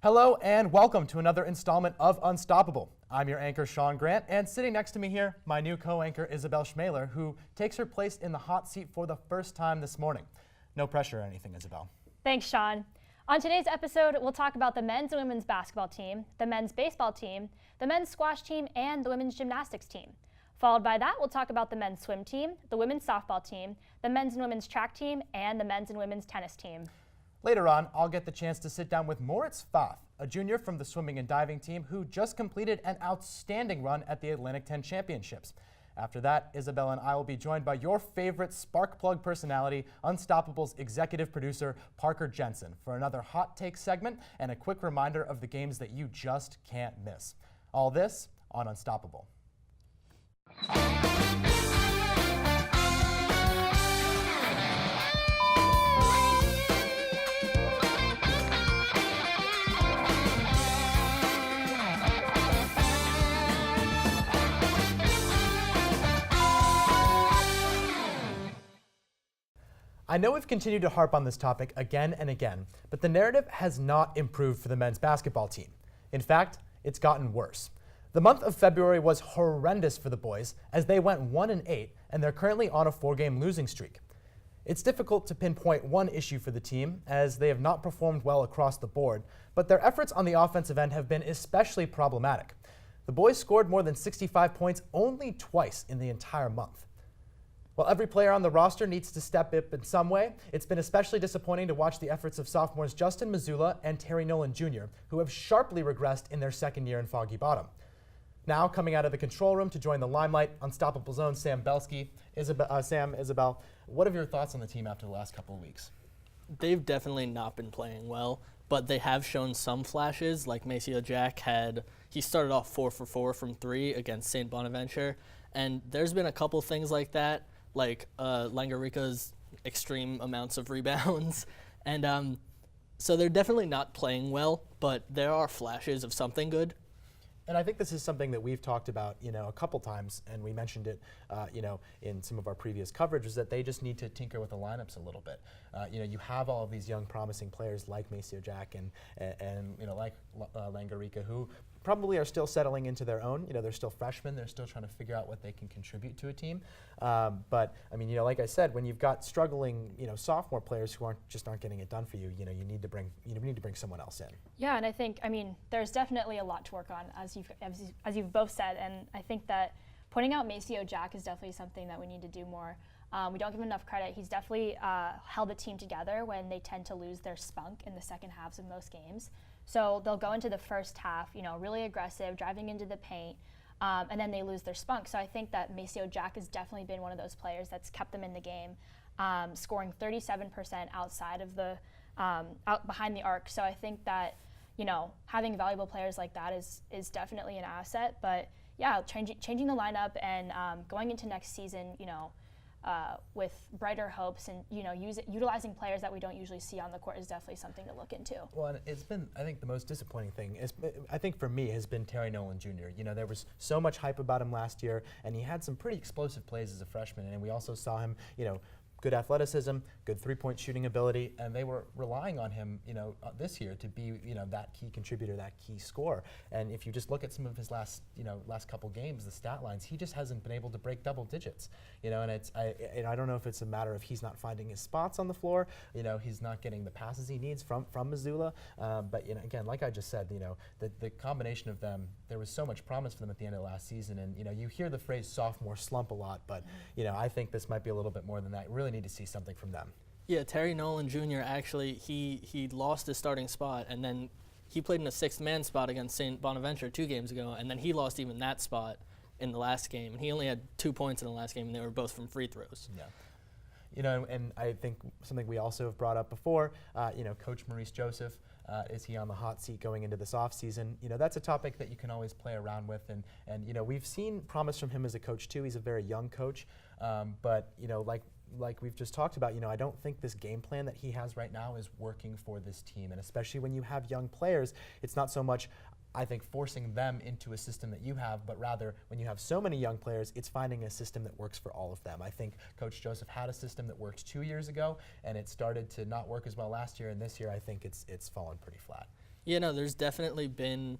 Hello and welcome to another installment of Unstoppable. I'm your anchor, Sean Grant, and sitting next to me here, my new co-anchor, Isabel Schmaler, who takes her place in the hot seat for the first time this morning. No pressure or anything, Isabel. Thanks, Sean. On today's episode, we'll talk about the men's and women's basketball team, the men's baseball team, the men's squash team, and the women's gymnastics team. Followed by that, we'll talk about the men's swim team, the women's softball team, the men's and women's track team, and the men's and women's tennis team. Later on, I'll get the chance to sit down with Moritz Fath, a junior from the swimming and diving team who just completed an outstanding run at the Atlantic 10 Championships. After that, Isabel and I will be joined by your favorite spark plug personality, Unstoppable's executive producer, Parker Jensen, for another hot take segment and a quick reminder of the games that you just can't miss. All this on Unstoppable. I know we've continued to harp on this topic again and again, but the narrative has not improved for the men's basketball team. In fact, it's gotten worse. The month of February was horrendous for the boys as they went 1-8 and they're currently on a 4-game losing streak. It's difficult to pinpoint one issue for the team as they have not performed well across the board, but their efforts on the offensive end have been especially problematic. The boys scored more than 65 points only twice in the entire month. While every player on the roster needs to step up in some way, it's been especially disappointing to watch the efforts of sophomores Justin Mazzulla and Terry Nolan Jr., who have sharply regressed in their second year in Foggy Bottom. Now, coming out of the control room to join the limelight, Unstoppable's own Sam Belsky. Isabel, what are your thoughts on the team after the last couple of weeks? They've definitely not been playing well, but they have shown some flashes. Like Maceo Jack he started off 4 for 4 from 3 against St. Bonaventure, and there's been a couple things like that, like Langarica's extreme amounts of rebounds. And so they're definitely not playing well, but there are flashes of something good. And I think this is something that we've talked about, a couple times, and we mentioned it, in some of our previous coverage, is that they just need to tinker with the lineups a little bit. You have all of these young, promising players like Maceo Jack and like Langarica, who probably are still settling into their own. They're still freshmen. They're still trying to figure out what they can contribute to a team. But I mean, like I said, when you've got struggling, sophomore players who aren't getting it done for you, you need to bring someone else in. Yeah, and I think, there's definitely a lot to work on, as you've both said, and I think that pointing out Maceo Jack is definitely something that we need to do more. We don't give him enough credit. He's definitely held the team together when they tend to lose their spunk in the second halves of most games. So they'll go into the first half, really aggressive, driving into the paint, and then they lose their spunk. So I think that Maceo Jack has definitely been one of those players that's kept them in the game, scoring 37% outside of the out behind the arc. So I think that having valuable players like that is definitely an asset. But yeah, changing the lineup and going into next season, with brighter hopes and utilizing players that we don't usually see on the court is definitely something to look into. Well, and it's been, I think the most disappointing thing is, I think for me, has been Terry Nolan Jr. There was so much hype about him last year, and he had some pretty explosive plays as a freshman, and we also saw him, good athleticism, good three-point shooting ability, and they were relying on him, this year to be, that key contributor, that key scorer. And if you just look at some of his last couple games, the stat lines, he just hasn't been able to break double digits. And I don't know if it's a matter of he's not finding his spots on the floor, he's not getting the passes he needs from Mazzulla. But again, like I just said, the combination of them, there was so much promise for them at the end of last season, and you hear the phrase sophomore slump a lot, but I think this might be a little bit more than that. Really need to see something from them. Yeah, Terry Nolan Jr. actually, he lost his starting spot, and then he played in a sixth-man spot against St. Bonaventure 2 games ago, and then he lost even that spot in the last game. And he only had 2 points in the last game, and they were both from free throws. Yeah. And I think something we also have brought up before, Coach Maurice Joseph, is he on the hot seat going into this offseason? That's a topic that you can always play around with, and we've seen promise from him as a coach too. He's a very young coach, but like we've just talked about, I don't think this game plan that he has right now is working for this team, and especially when you have young players, it's not so much, I think, forcing them into a system that you have, but rather when you have so many young players, it's finding a system that works for all of them. I think Coach Joseph had a system that worked 2 years ago, and it started to not work as well last year, and this year I think it's fallen pretty flat. You know, there's definitely been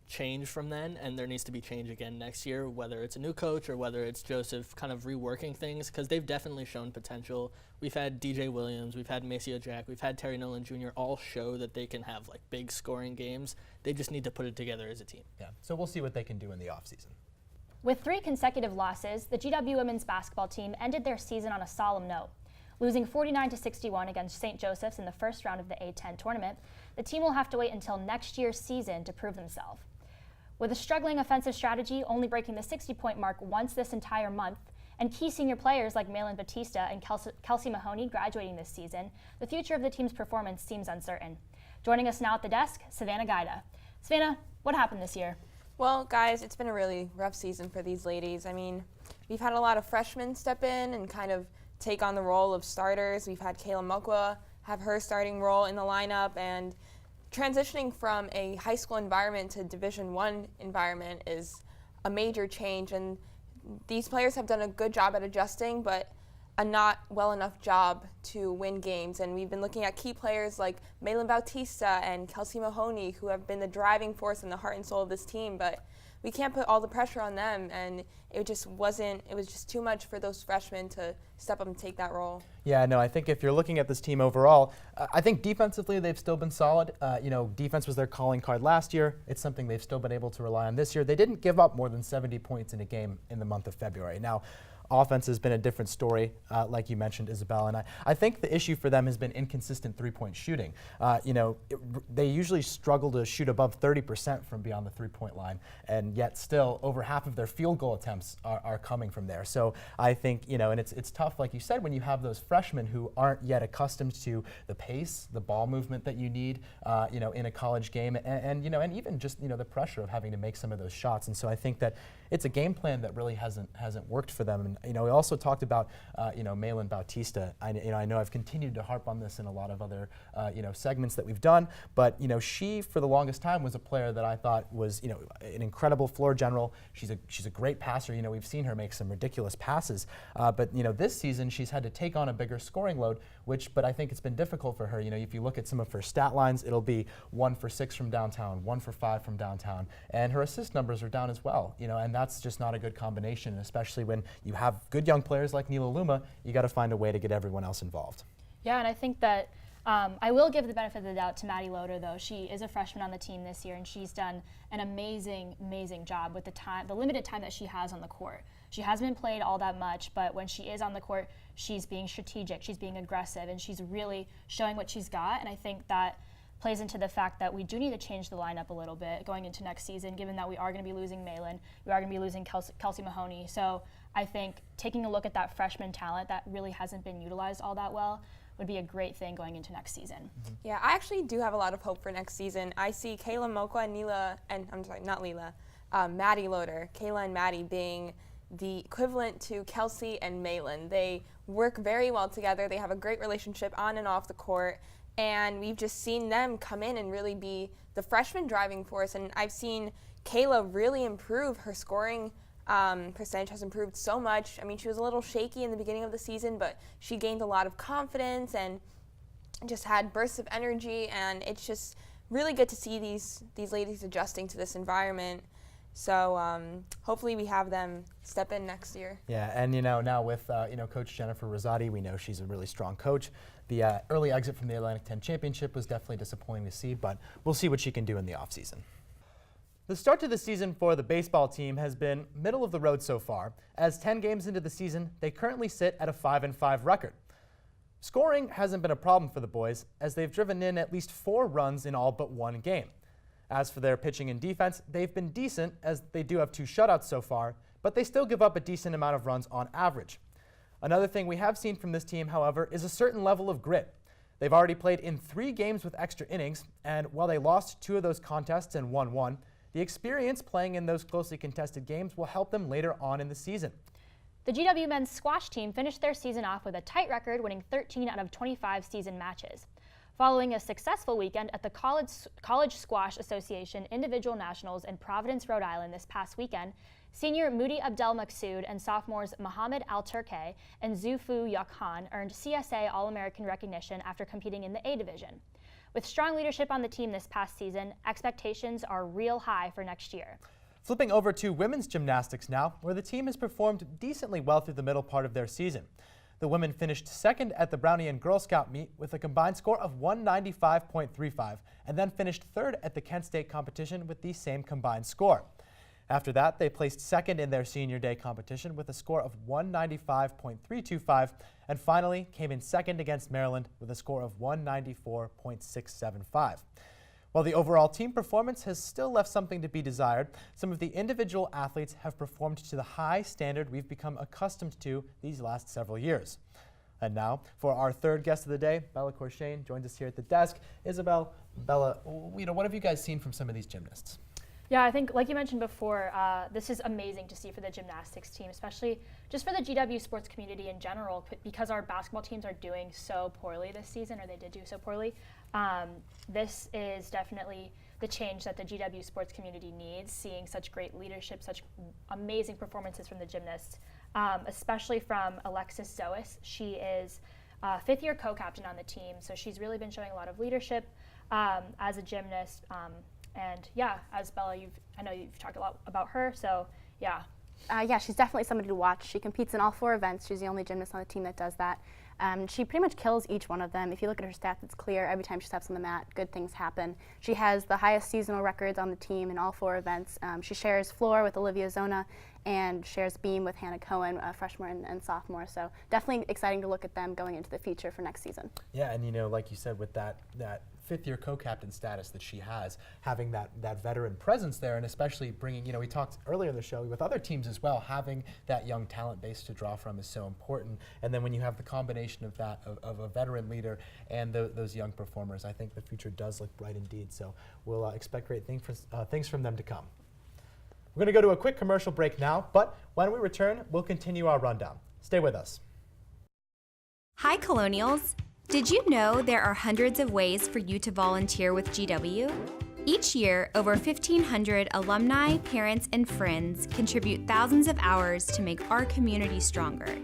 change from then, and there needs to be change again next year, whether it's a new coach or whether it's Joseph kind of reworking things, because they've definitely shown potential. We've had DJ Williams, we've had Maceo Jack, we've had Terry Nolan Jr. all show that they can have like big scoring games. They just need to put it together as a team. Yeah, so we'll see what they can do in the offseason. With 3 consecutive losses, the GW women's basketball team ended their season on a solemn note. Losing 49-61 against St. Joseph's in the first round of the A10 tournament, the team will have to wait until next year's season to prove themselves. With a struggling offensive strategy only breaking the 60-point mark once this entire month, and key senior players like Malin Batista and Kelsey Mahoney graduating this season, the future of the team's performance seems uncertain. Joining us now at the desk, Savannah Gaida. Savannah, what happened this year? Well, guys, it's been a really rough season for these ladies. I mean, we've had a lot of freshmen step in and kind of take on the role of starters. We've had Kayla Mokwa have her starting role in the lineup, and transitioning from a high school environment to Division I environment is a major change, and these players have done a good job at adjusting, but a not well enough job to win games. And we've been looking at key players like Malin Bautista and Kelsey Mahoney, who have been the driving force and the heart and soul of this team, but we can't put all the pressure on them, and it was just too much for those freshmen to step up and take that role. Yeah, no, I think if you're looking at this team overall, I think defensively they've still been solid. Defense was their calling card last year. It's something they've still been able to rely on this year. They didn't give up more than 70 points in a game in the month of February. Now, offense has been a different story, like you mentioned, Isabel, and I think the issue for them has been inconsistent three-point shooting. They usually struggle to shoot above 30% from beyond the three-point line, and yet still over half of their field goal attempts are coming from there. So I think, and it's tough, like you said, when you have those freshmen who aren't yet accustomed to the pace, the ball movement that you need, in a college game, and even just, the pressure of having to make some of those shots. And so I think that it's a game plan that really hasn't worked for them. And we also talked about Malin Bautista. I know I've continued to harp on this in a lot of other segments that we've done, but she for the longest time was a player that I thought was an incredible floor general. She's a great passer. We've seen her make some ridiculous passes, but this season she's had to take on a bigger scoring load, but I think it's been difficult for her. If you look at some of her stat lines, it'll be 1 for 6 from downtown, 1 for 5 from downtown, and her assist numbers are down as well. And that's just not a good combination, especially when you have good young players like Nila Luma. You got to find a way to get everyone else involved. Yeah, and I think that I will give the benefit of the doubt to Maddie Loader, though. She is a freshman on the team this year, and she's done an amazing, amazing job with the limited time that she has on the court. She hasn't been played all that much, but when she is on the court, she's being strategic, she's being aggressive, and she's really showing what she's got. And I think that plays into the fact that we do need to change the lineup a little bit going into next season, given that we are going to be losing Malin, we are going to be losing Kelsey Mahoney. So I think taking a look at that freshman talent that really hasn't been utilized all that well would be a great thing going into next season. Mm-hmm. Yeah, I actually do have a lot of hope for next season. I see Kayla Mokwa and Maddie Loader, Kayla and Maddie being the equivalent to Kelsey and Malin. They work very well together. They have a great relationship on and off the court. And we've just seen them come in and really be the freshman driving force. And I've seen Kayla really improve. Her scoring percentage has improved so much. I mean, she was a little shaky in the beginning of the season, but she gained a lot of confidence and just had bursts of energy. And it's just really good to see these ladies adjusting to this environment. So hopefully we have them step in next year. Yeah, and now with Coach Jennifer Rosati, we know she's a really strong coach. The early exit from the Atlantic 10 Championship was definitely disappointing to see, but we'll see what she can do in the offseason. The start to the season for the baseball team has been middle of the road so far. As 10 games into the season, they currently sit at a 5-5 record. Scoring hasn't been a problem for the boys, as they've driven in at least 4 runs in all but 1 game. As for their pitching and defense, they've been decent, as they do have 2 shutouts so far, but they still give up a decent amount of runs on average. Another thing we have seen from this team, however, is a certain level of grit. They've already played in 3 games with extra innings, and while they lost 2 of those contests and won 1, the experience playing in those closely contested games will help them later on in the season. The GW men's squash team finished their season off with a tight record, winning 13 out of 25 season matches. Following a successful weekend at the College Squash Association Individual Nationals in Providence, Rhode Island this past weekend, senior Moody Abdel Maksud and sophomores Mohammed Al-Turkey and Zufu Yakhan earned CSA All-American recognition after competing in the A division. With strong leadership on the team this past season, expectations are real high for next year. Flipping over to women's gymnastics now, where the team has performed decently well through the middle part of their season. The women finished second at the Brownian Girl Scout meet with a combined score of 195.35 and then finished third at the Kent State competition with the same combined score. After that, they placed second in their senior day competition with a score of 195.325 and finally came in second against Maryland with a score of 194.675. While the overall team performance has still left something to be desired, some of the individual athletes have performed to the high standard we've become accustomed to these last several years. And now, for our third guest of the day, Bella Corshane joins us here at the desk. Isabel, Bella, what have you guys seen from some of these gymnasts? Yeah, I think, like you mentioned before, this is amazing to see for the gymnastics team, especially just for the GW sports community in general, because our basketball teams are doing so poorly this season, or they did do so poorly. This is definitely the change that the GW sports community needs, seeing such great leadership, such amazing performances from the gymnasts, especially from Alexis Zois. She is fifth-year co-captain on the team, so she's really been showing a lot of leadership as a gymnast. And yeah, as Bella, I know you've talked a lot about her, so yeah. Yeah, she's definitely somebody to watch. She competes in all 4 events. She's the only gymnast on the team that does that. She pretty much kills each one of them. If you look at her stats, it's clear every time she steps on the mat, good things happen. She has the highest seasonal records on the team in all 4 events. She shares floor with Olivia Zona and shares beam with Hannah Cohen, a freshman and sophomore. So definitely exciting to look at them going into the future for next season. Yeah, and like you said, with that fifth-year co-captain status that she has, having that veteran presence there, and especially bringing, we talked earlier in the show with other teams as well, having that young talent base to draw from is so important. And then when you have the combination of that, of a veteran leader and those young performers, I think the future does look bright indeed. So we'll expect great things from them to come. We're going to go to a quick commercial break now, but when we return, we'll continue our rundown. Stay with us. Hi, Colonials. Did you know there are hundreds of ways for you to volunteer with GW? Each year, over 1,500 alumni, parents, and friends contribute thousands of hours to make our community stronger.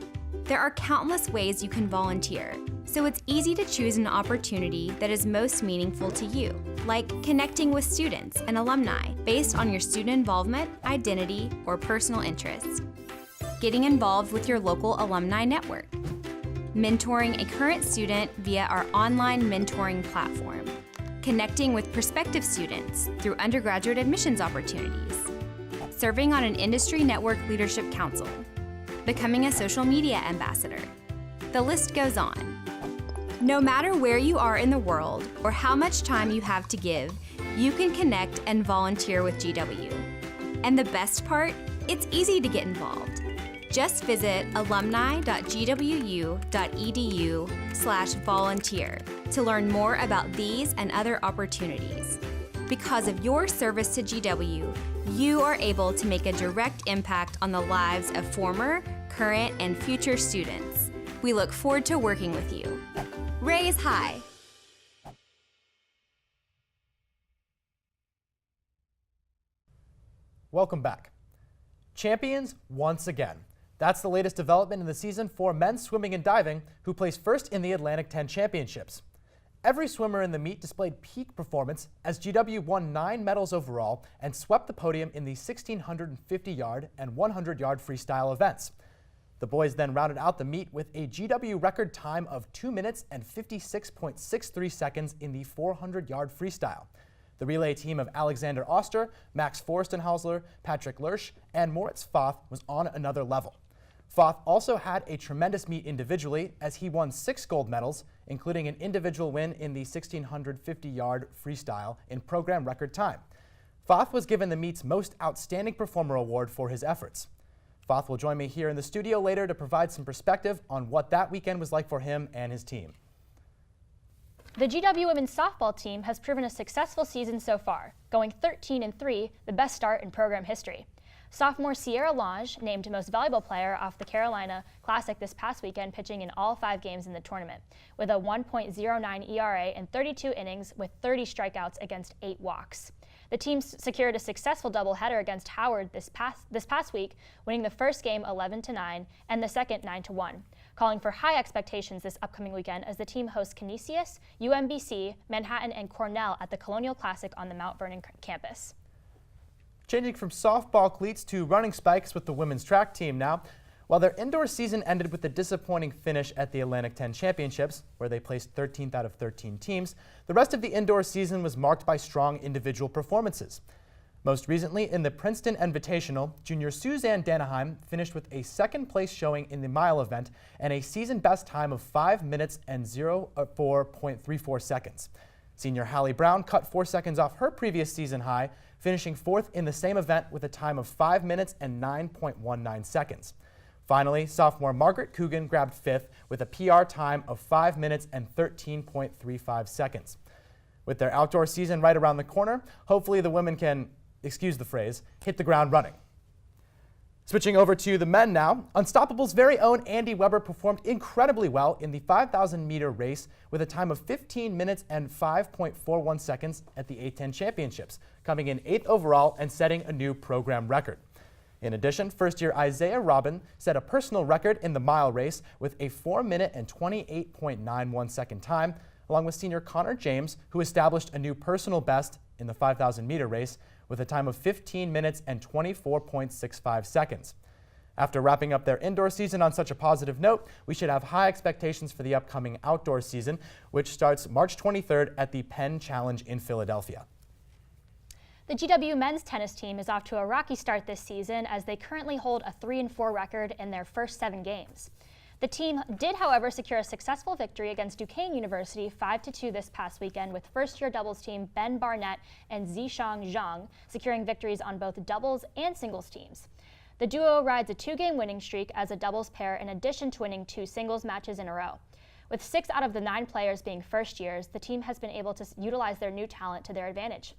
There are countless ways you can volunteer, so it's easy to choose an opportunity that is most meaningful to you, like connecting with students and alumni based on your student involvement, identity, or personal interests. Getting involved with your local alumni network. Mentoring a current student via our online mentoring platform, connecting with prospective students through undergraduate admissions opportunities, serving on an industry network leadership council, becoming a social media ambassador. The list goes on. No matter where you are in the world or how much time you have to give, you can connect and volunteer with GW. And the best part, it's easy to get involved. Just visit alumni.gwu.edu/volunteer to learn more about these and other opportunities. Because of your service to GW, you are able to make a direct impact on the lives of former, current, and future students. We look forward to working with you. Raise high. Welcome back. Champions once again. That's the latest development in the season for men's swimming and diving, who placed first in the Atlantic 10 Championships. Every swimmer in the meet displayed peak performance as GW won 9 medals overall and swept the podium in the 1,650-yard and 100-yard freestyle events. The boys then rounded out the meet with a GW record time of 2 minutes and 56.63 seconds in the 400-yard freestyle. The relay team of Alexander Oster, Max Forstenhausler, Patrick Lersch, and Moritz Foth was on another level. Foth also had a tremendous meet individually as he won 6 gold medals, including an individual win in the 1,650-yard freestyle in program record time. Foth was given the meet's Most Outstanding Performer award for his efforts. Foth will join me here in the studio later to provide some perspective on what that weekend was like for him and his team. The GW women's softball team has proven a successful season so far, going 13-3, the best start in program history. Sophomore Sierra Lange named Most Valuable Player off the Carolina Classic this past weekend, pitching in all 5 games in the tournament, with a 1.09 ERA and 32 innings with 30 strikeouts against 8 walks. The team secured a successful doubleheader against Howard this past week, winning the first game 11-9 and the second 9-1. calling for high expectations this upcoming weekend as the team hosts Canisius, UMBC, Manhattan, and Cornell at the Colonial Classic on the Mount Vernon campus. Changing from softball cleats to running spikes with the women's track team now. While their indoor season ended with a disappointing finish at the Atlantic 10 Championships, where they placed 13th out of 13 teams, the rest of the indoor season was marked by strong individual performances. Most recently, in the Princeton Invitational, junior Suzanne Danaheim finished with a second-place showing in the mile event and a season-best time of 5 minutes and 04.34 seconds. Senior Hallie Brown cut 4 seconds off her previous season high, finishing fourth in the same event with a time of 5 minutes and 9.19 seconds. Finally, sophomore Margaret Coogan grabbed fifth with a PR time of 5 minutes and 13.35 seconds. With their outdoor season right around the corner, hopefully the women can, excuse the phrase, hit the ground running. Switching over to the men now, Unstoppable's very own Andy Weber performed incredibly well in the 5,000-meter race with a time of 15 minutes and 5.41 seconds at the A10 Championships, coming in 8th overall and setting a new program record. In addition, first-year Isaiah Robin set a personal record in the mile race with a 4-minute and 28.91 second time, along with senior Connor James, who established a new personal best in the 5,000-meter race with a time of 15 minutes and 24.65 seconds. After wrapping up their indoor season on such a positive note, we should have high expectations for the upcoming outdoor season, which starts March 23rd at the Penn Challenge in Philadelphia. The GW men's tennis team is off to a rocky start this season as they currently hold a 3-4 record in their first 7 games. The team did, however, secure a successful victory against Duquesne University 5-2 this past weekend, with first-year doubles team Ben Barnett and Zishang Zhang securing victories on both doubles and singles teams. The duo rides a 2-game winning streak as a doubles pair in addition to winning 2 singles matches in a row. With 6 out of the 9 players being first years, the team has been able to utilize their new talent to their advantage.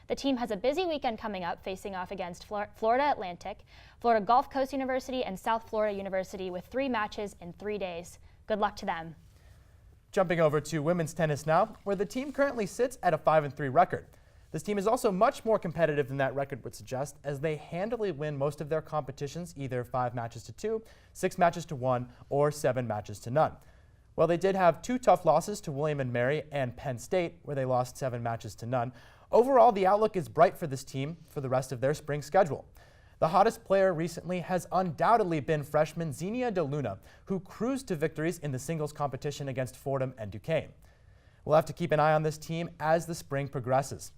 The team has a busy weekend coming up, facing off against Florida Atlantic, Florida Gulf Coast University, and South Florida University with 3 matches in 3 days. Good luck to them. Jumping over to women's tennis now, where the team currently sits at a 5-3 record. This team is also much more competitive than that record would suggest, as they handily win most of their competitions, either 5 matches to 2, 6 matches to 1, or 7 matches to none. While they did have 2 tough losses to William & Mary and Penn State, where they lost 7 matches to none, overall, the outlook is bright for this team for the rest of their spring schedule. The hottest player recently has undoubtedly been freshman Xenia DeLuna, who cruised to victories in the singles competition against Fordham and Duquesne. We'll have to keep an eye on this team as the spring progresses.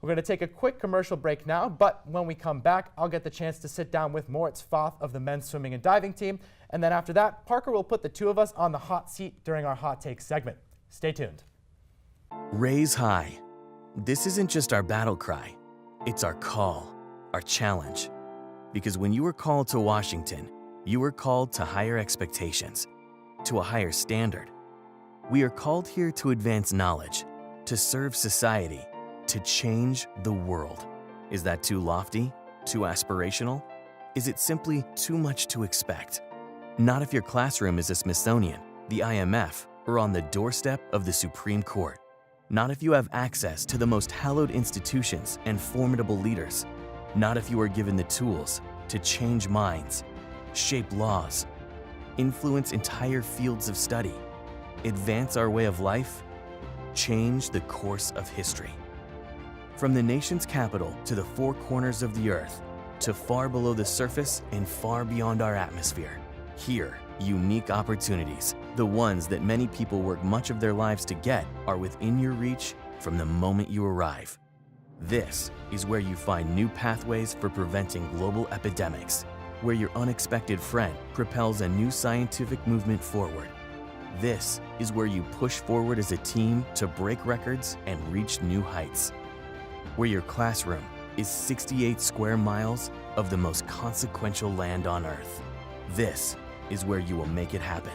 We're going to take a quick commercial break now, but when we come back, I'll get the chance to sit down with Moritz Foth of the men's swimming and diving team, and then after that, Parker will put the 2 of us on the hot seat during our hot take segment. Stay tuned. Raise high. This isn't just our battle cry, it's our call, our challenge. Because when you were called to Washington, you were called to higher expectations, to a higher standard. We are called here to advance knowledge, to serve society, to change the world. Is that too lofty? Too aspirational? Is it simply too much to expect? Not if your classroom is a Smithsonian, the IMF, or on the doorstep of the Supreme Court. Not if you have access to the most hallowed institutions and formidable leaders. Not if you are given the tools to change minds, shape laws, influence entire fields of study, advance our way of life, change the course of history. From the nation's capital to the 4 corners of the earth, to far below the surface and far beyond our atmosphere, here, unique opportunities, the ones that many people work much of their lives to get, are within your reach from the moment you arrive. This is where you find new pathways for preventing global epidemics, where your unexpected friend propels a new scientific movement forward. This is where you push forward as a team to break records and reach new heights. Where your classroom is 68 square miles of the most consequential land on Earth. This is where you will make it happen.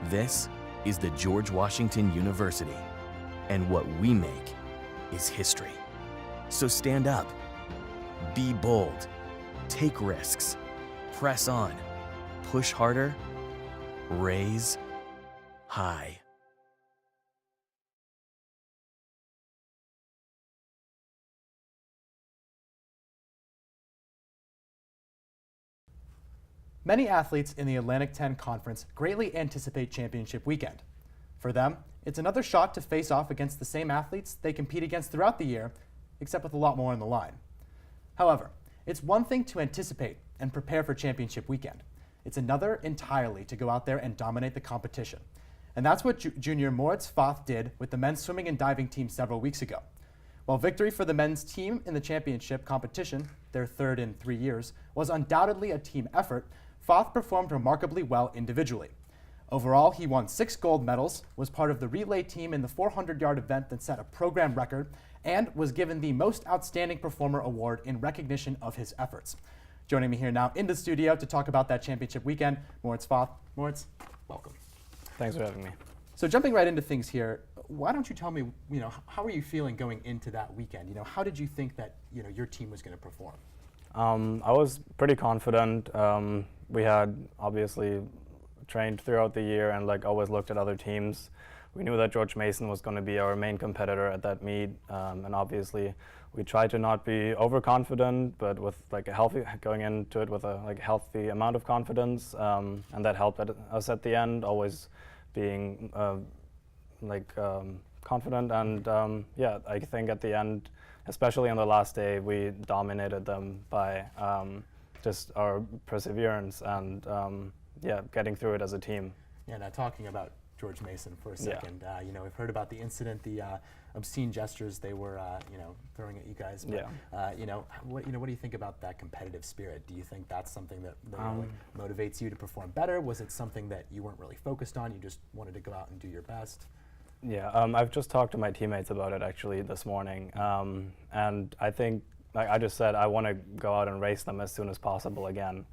This is the George Washington University, and what we make is history. So stand up, be bold, take risks, press on, push harder, raise high. Many athletes in the Atlantic 10 Conference greatly anticipate championship weekend. For them, it's another shot to face off against the same athletes they compete against throughout the year, except with a lot more on the line. However, it's one thing to anticipate and prepare for championship weekend. It's another entirely to go out there and dominate the competition. And that's what junior Moritz Foth did with the men's swimming and diving team several weeks ago. While victory for the men's team in the championship competition, their third in 3 years, was undoubtedly a team effort, Foth performed remarkably well individually. Overall, he won 6 gold medals, was part of the relay team in the 400-yard event that set a program record, and was given the Most Outstanding Performer award in recognition of his efforts. Joining me here now in the studio to talk about that championship weekend, Moritz Foth. Moritz, welcome. Thanks for having me. So jumping right into things here, why don't you tell me, how are you feeling going into that weekend? How did you think that, your team was going to perform? I was pretty confident. We had obviously trained throughout the year and always looked at other teams. We knew that George Mason was going to be our main competitor at that meet, and obviously we tried to not be overconfident, but with going into it with a healthy amount of confidence, and that helped us at the end, always being confident. And yeah, I think at the end, especially on the last day, we dominated them by just our perseverance and yeah, getting through it as a team. Yeah, now talking about George Mason for a second, we've heard about the incident, the obscene gestures they were, throwing at you guys. But, what do you think about that competitive spirit? Do you think that's something that really motivates you to perform better? Was it something that you weren't really focused on? You just wanted to go out and do your best? Yeah, I've just talked to my teammates about it actually this morning, and I think, I just said, I want to go out and race them as soon as possible again,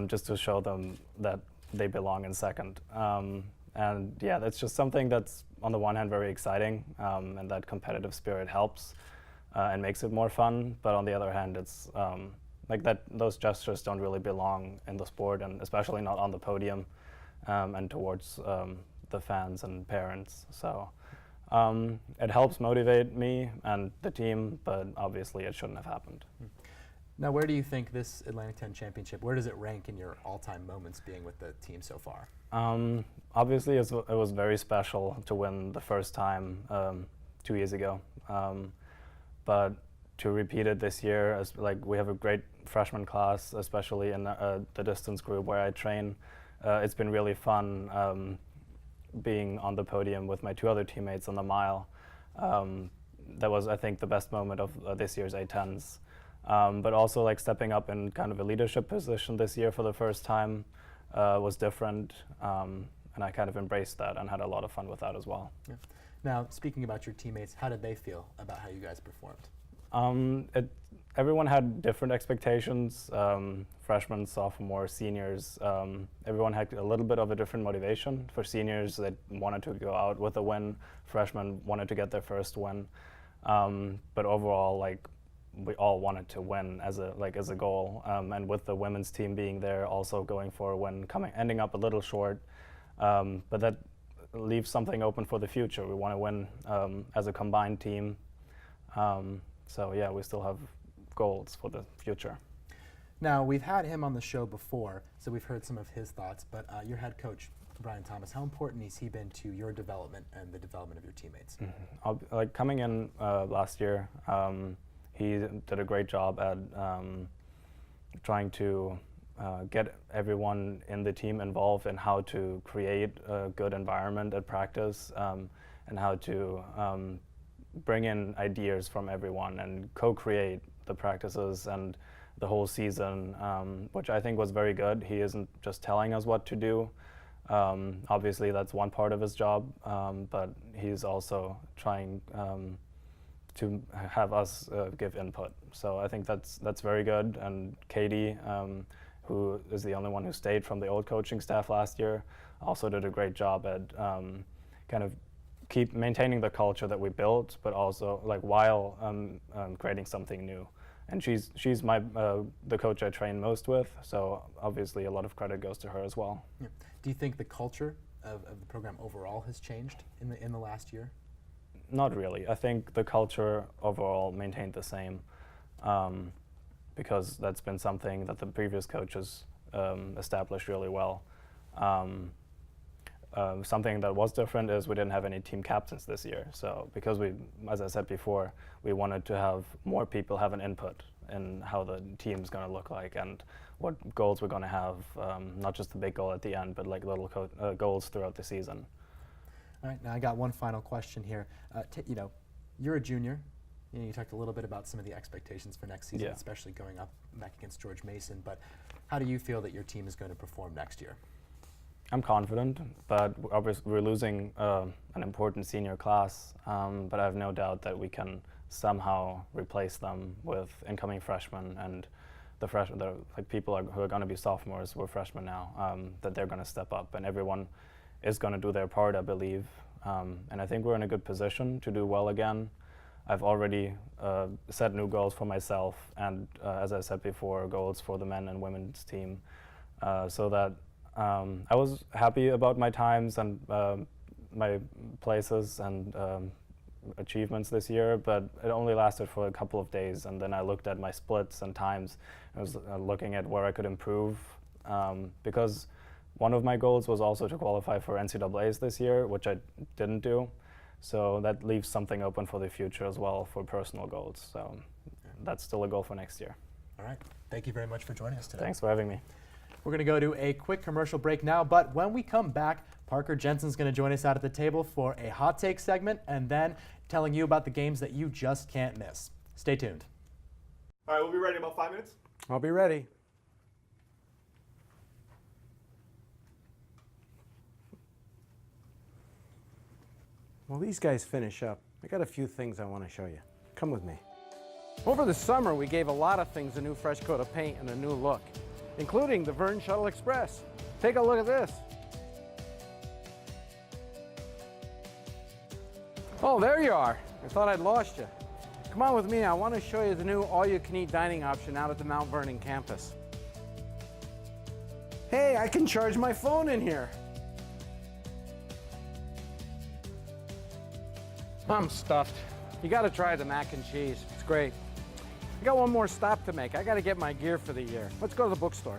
just to show them that they belong in second. And yeah, that's just something that's on the one hand very exciting, and that competitive spirit helps and makes it more fun. But on the other hand, it's those gestures don't really belong in the sport, and especially not on the podium and towards the fans and parents. So it helps motivate me and the team, but obviously it shouldn't have happened. Now, where do you think this Atlantic 10 Championship, where does it rank in your all-time moments being with the team so far? Obviously, it was very special to win the first time 2 years ago, but to repeat it this year, we have a great freshman class, especially in the distance group where I train. It's been really fun being on the podium with my 2 other teammates on the mile. That was, I think, the best moment of this year's A10s. But also stepping up in kind of a leadership position this year for the first time was different, and I kind of embraced that and had a lot of fun with that as well. Yeah. Now, speaking about your teammates, how did they feel about how you guys performed? Everyone had different expectations, freshmen, sophomores, seniors. Everyone had a little bit of a different motivation. For seniors, they wanted to go out with a win. Freshmen wanted to get their first win. But overall, we all wanted to win as a goal, and with the women's team being there, also going for a win, ending up a little short, but that leaves something open for the future. We want to win as a combined team, so yeah, we still have goals for the future. Now, we've had him on the show before, so we've heard some of his thoughts, but your head coach, Brian Thomas, how important has he been to your development and the development of your teammates? Mm-hmm. Coming in last year, he did a great job at trying to get everyone in the team involved in how to create a good environment at practice, and how to bring in ideas from everyone and co-create the practices and the whole season, which I think was very good. He isn't just telling us what to do. Obviously, that's one part of his job, but he's also trying to have us give input. So I think that's very good. And Katie, who is the only one who stayed from the old coaching staff last year, also did a great job at kind of keep maintaining the culture that we built, but also while creating something new. And she's my the coach I train most with, so obviously a lot of credit goes to her as well. Yeah. Do you think the culture of the program overall has changed in the last year? Not really. I think the culture overall maintained the same, because that's been something that the previous coaches established really well. Something that was different is we didn't have any team captains this year. So because we, as I said before, we wanted to have more people have an input in how the team's going to look like and what goals we're going to have, not just the big goal at the end, but like little goals throughout the season. All right, now I got one final question here. You know, you're a junior. You talked a little bit about some of the expectations for next season, Yeah. especially going up back against George Mason. But how do you feel that your team is going to perform next year? I'm confident, but obviously we're losing an important senior class, but I have no doubt that we can somehow replace them with incoming freshmen and the like people who are going to be sophomores, we're freshmen now, that they're going to step up, and everyone is going to do their part, I believe. And I think we're in a good position to do well again. I've already set new goals for myself and, as I said before, goals for the men and women's team, so that I was happy about my times and my places and achievements this year, but it only lasted for a couple of days, and then I looked at my splits and times. I was looking at where I could improve, because one of my goals was also to qualify for NCAAs this year, which I didn't do. So that leaves something open for the future as well for personal goals. So that's still a goal for next year. All right. Thank you very much for joining us today. Thanks for having me. We're going to go to a quick commercial break now, but when we come back, Parker Jensen's going to join us out at the table for a hot take segment and then telling you about the games that you just can't miss. Stay tuned. All right, we'll be ready in about 5 minutes. I'll be ready. While these guys finish up, I got a few things I want to show you. Come with me. Over the summer, we gave a lot of things a new fresh coat of paint and a new look, including the Vern Shuttle Express. Take a look at this. Oh, there you are. I thought I'd lost you. Come on with me. I want to show you the new all-you-can-eat dining option out at the Mount Vernon campus. Hey, I can charge my phone in here. I'm stuffed. You got to try the mac and cheese. It's great. I got one more stop to make. I got to get my gear for the year. Let's go to the bookstore.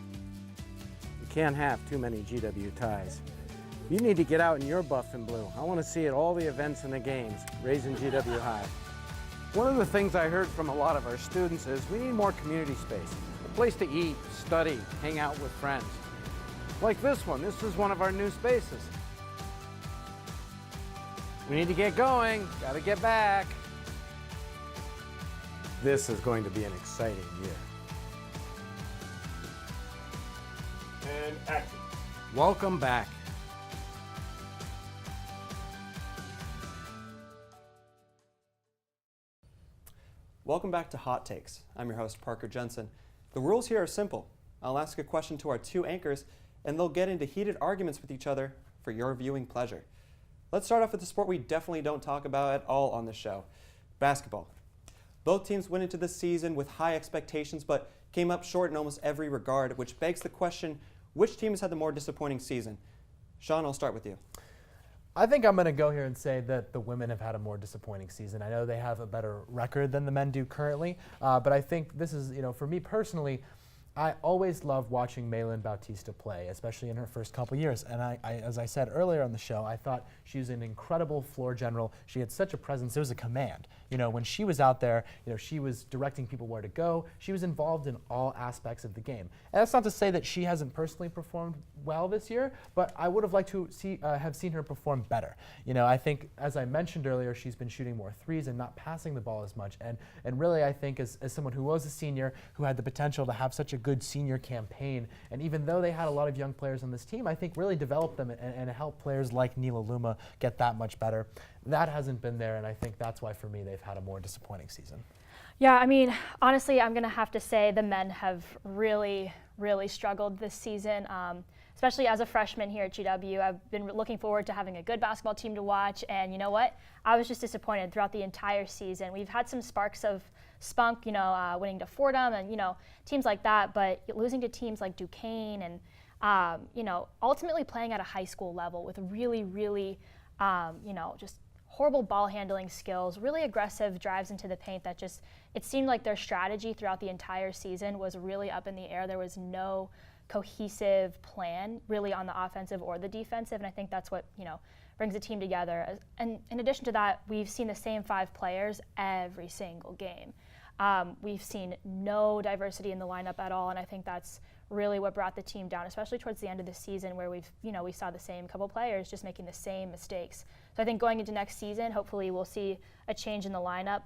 You can't have too many GW ties. You need to get out in your buff and blue. I want to see at all the events and the games, raising GW high. One of the things I heard from a lot of our students is we need more community space, a place to eat, study, hang out with friends. Like this one. This is one of our new spaces. We need to get going. Got to get back. This is going to be an exciting year. And action. Welcome back. Welcome back to Hot Takes. I'm your host, Parker Jensen. The rules here are simple. I'll ask a question to our two anchors, and they'll get into heated arguments with each other for your viewing pleasure. Let's start off with the sport we definitely don't talk about at all on this show, basketball. Both teams went into this season with high expectations, but came up short in almost every regard, which begs the question, which team has had the more disappointing season? Sean, I'll start with you. I think I'm going to go here and say that the women have had a more disappointing season. I know they have a better record than the men do currently, but I think this is, for me personally, I always love watching Maylin Bautista play, especially in her first couple years. And I, as I said earlier on the show, I thought she was an incredible floor general. She had such a presence. It was a command. When she was out there, she was directing people where to go. She was involved in all aspects of the game. And that's not to say that she hasn't personally performed well this year, but I would have liked to have seen her perform better. I think, as I mentioned earlier, she's been shooting more threes and not passing the ball as much. And really, I think, as someone who was a senior, who had the potential to have such a good senior campaign, and even though they had a lot of young players on this team, I think really developed them and helped players like Nila Luma get that much better. That hasn't been there, and I think that's why, for me, they've had a more disappointing season. Yeah, I mean, honestly, I'm going to have to say the men have really, really struggled this season. Especially as a freshman here at GW, I've been looking forward to having a good basketball team to watch, and you know what? I was just disappointed throughout the entire season. We've had some sparks of spunk, winning to Fordham and, teams like that, but losing to teams like Duquesne and, ultimately playing at a high school level with really, really, just horrible ball handling skills, really aggressive drives into the paint that just, it seemed like their strategy throughout the entire season was really up in the air. There was no cohesive plan really on the offensive or the defensive, and I think that's what, brings the team together. And in addition to that, we've seen the same 5 players every single game. We've seen no diversity in the lineup at all, and I think that's really what brought the team down, especially towards the end of the season where we saw the same couple players just making the same mistakes. So I think going into next season, hopefully we'll see a change in the lineup.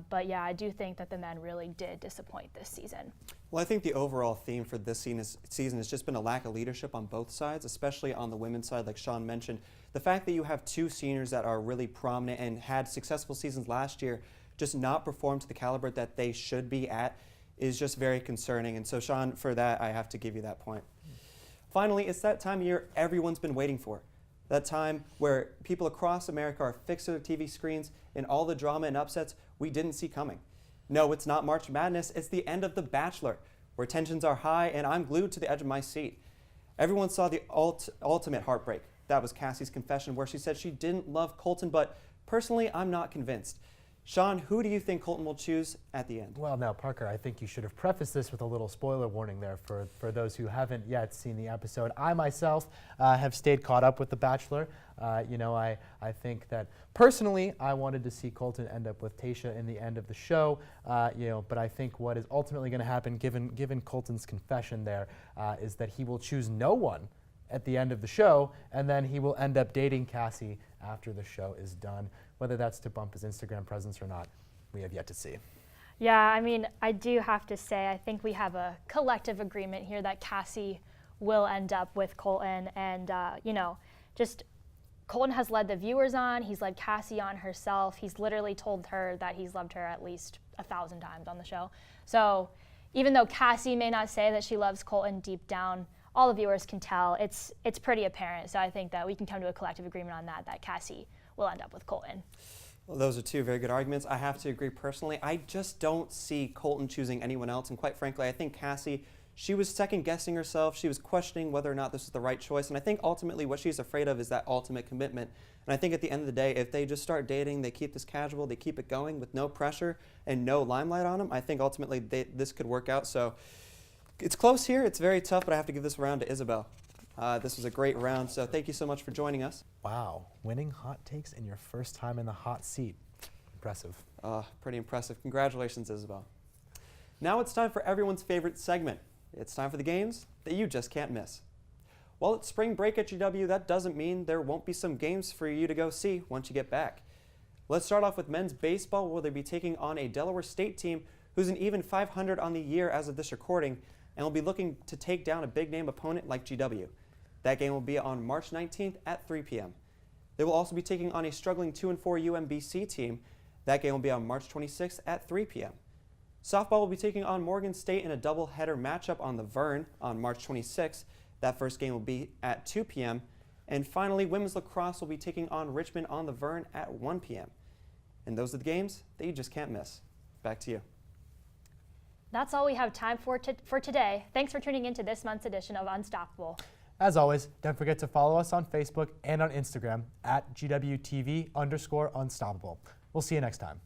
But yeah, I do think that the men really did disappoint this season. Well, I think the overall theme for this season has just been a lack of leadership on both sides, especially on the women's side, like Sean mentioned. The fact that you have 2 seniors that are really prominent and had successful seasons last year just not perform to the caliber that they should be at is just very concerning. And so, Sean, for that, I have to give you that point. Finally, it's that time of year everyone's been waiting for. That time where people across America are fixed to their TV screens and all the drama and upsets we didn't see coming. No, it's not March Madness, it's the end of The Bachelor, where tensions are high and I'm glued to the edge of my seat. Everyone saw the ultimate heartbreak. That was Cassie's confession, where she said she didn't love Colton, but personally, I'm not convinced. Sean, who do you think Colton will choose at the end? Well, now, Parker, I think you should have prefaced this with a little spoiler warning there for those who haven't yet seen the episode. I myself have stayed caught up with The Bachelor. I think that personally, I wanted to see Colton end up with Tayshia in the end of the show. But I think what is ultimately going to happen, given Colton's confession there, is that he will choose no one at the end of the show, and then he will end up dating Cassie after the show is done. Whether that's to bump his Instagram presence or not, we have yet to see. Yeah, I mean, I do have to say, I think we have a collective agreement here that Cassie will end up with Colton. And, just Colton has led the viewers on. He's led Cassie on herself. He's literally told her that he's loved her at least 1,000 times on the show. So even though Cassie may not say that she loves Colton deep down, all the viewers can tell. It's pretty apparent. So I think that we can come to a collective agreement on that Cassie will end up with Colton. Well, those are 2 very good arguments. I have to agree personally. I just don't see Colton choosing anyone else. And quite frankly, I think Cassie, she was second-guessing herself. She was questioning whether or not this was the right choice. And I think ultimately what she's afraid of is that ultimate commitment. And I think at the end of the day, if they just start dating, they keep this casual, they keep it going with no pressure and no limelight on them, I think ultimately this could work out. So it's close here. It's very tough, but I have to give this round to Isabel. This was a great round, so thank you so much for joining us. Wow, winning hot takes in your first time in the hot seat. Impressive. Pretty impressive. Congratulations, Isabel. Now it's time for everyone's favorite segment. It's time for the games that you just can't miss. While it's spring break at GW, that doesn't mean there won't be some games for you to go see once you get back. Let's start off with men's baseball, where they'll be taking on a Delaware State team who's an even 500 on the year as of this recording, and will be looking to take down a big-name opponent like GW. That game will be on March 19th at 3 p.m. They will also be taking on a struggling 2-4 UMBC team. That game will be on March 26th at 3 p.m. Softball will be taking on Morgan State in a doubleheader matchup on the Vern on March 26th. That first game will be at 2 p.m. And finally, women's lacrosse will be taking on Richmond on the Vern at 1 p.m. And those are the games that you just can't miss. Back to you. That's all we have time for today. Thanks for tuning in to this month's edition of Unstoppable. As always, don't forget to follow us on Facebook and on Instagram at GWTV_Unstoppable. We'll see you next time.